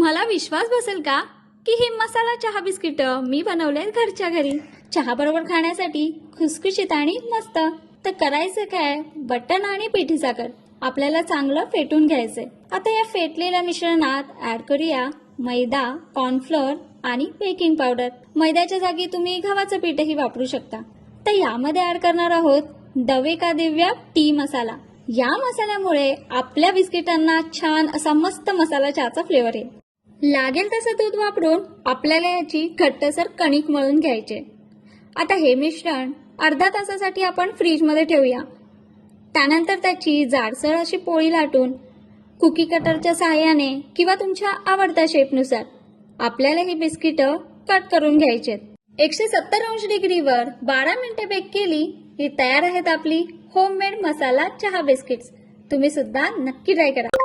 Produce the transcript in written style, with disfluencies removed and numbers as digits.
तुम्हाला विश्वास बसेल का की ही मसाला चहा बिस्किट मी बनवले घरच्या घरी चहा बरोबर खाण्यासाठी खुसखुशीत आणि मस्त. तर करायचं काय, बटन आणि पिठी साखर आपल्याला चांगलं फेटून घ्यायचंय. आता या फेटलेल्या मिश्रणात ऍड करूया मैदा, कॉर्नफ्लोअर आणि बेकिंग पावडर. मैद्याच्या जागी तुम्ही गव्हाचं पीठही वापरू शकता. तर यामध्ये ऍड करणार आहोत दवे का दिव्या टी मसाला. या मसाल्यामुळे आपल्या बिस्किटांना छान असा मस्त मसाला चहाचा फ्लेवर येईल. लागेल तसं दूध वापरून आपल्याला याची घट्टसर कणिक मळून घ्यायचे. आता हे मिश्रण अर्धा तासासाठी आपण फ्रीजमध्ये ठेवूया. त्यानंतर त्याची जाडसर अशी पोळी लाटून कुकी कटरच्या सहाय्याने किंवा तुमच्या आवडत्या शेपनुसार आपल्याला ही बिस्किट कट करून घ्यायचे. 170 अंश डिग्रीवर 12 मिनिटे बेक केली की तयार आहेत आपली होममेड मसाला चहा बिस्किट्स. तुम्ही सुद्धा नक्की ट्राय करा.